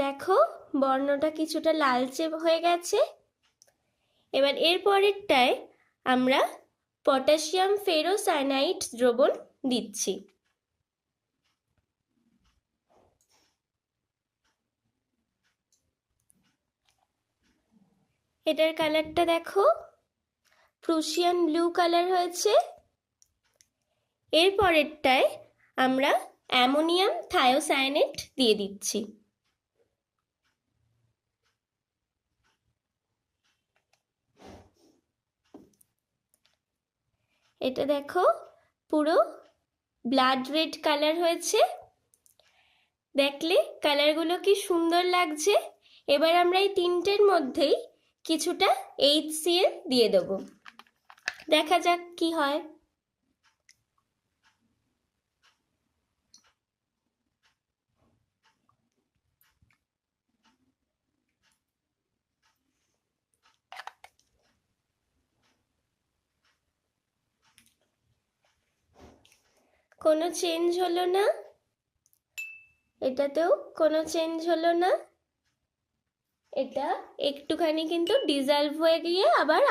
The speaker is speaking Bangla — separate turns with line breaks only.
দেখো বর্ণটা কিছুটা লালচে হয়ে গেছে। এবার এর পরেরটায় আমরা পটাশিয়াম ফেরোসায়ানাইড দ্রবণ দিচ্ছি। এটার কালারটা দেখো প্রুশিয়ান ব্লু কালার হয়েছে। এর পরেরটায় আমরা অ্যামোনিয়াম থায়োসায়ানেট দিয়ে দিচ্ছি। এটা দেখো পুরো ব্লাড রেড কালার হয়েছে। দেখলে কালারগুলো কি সুন্দর লাগছে। এবার আমরা এই তিনটের মধ্যেই কিছুটা HCl দিয়ে দেব, দেখা যাক কি হয়। কোনো চেঞ্জ হলো না, এটাতেও কোনো চেঞ্জ হলো না। এটা একটুখানি কিন্তু ডিজলভ হয়ে গিয়ে আবার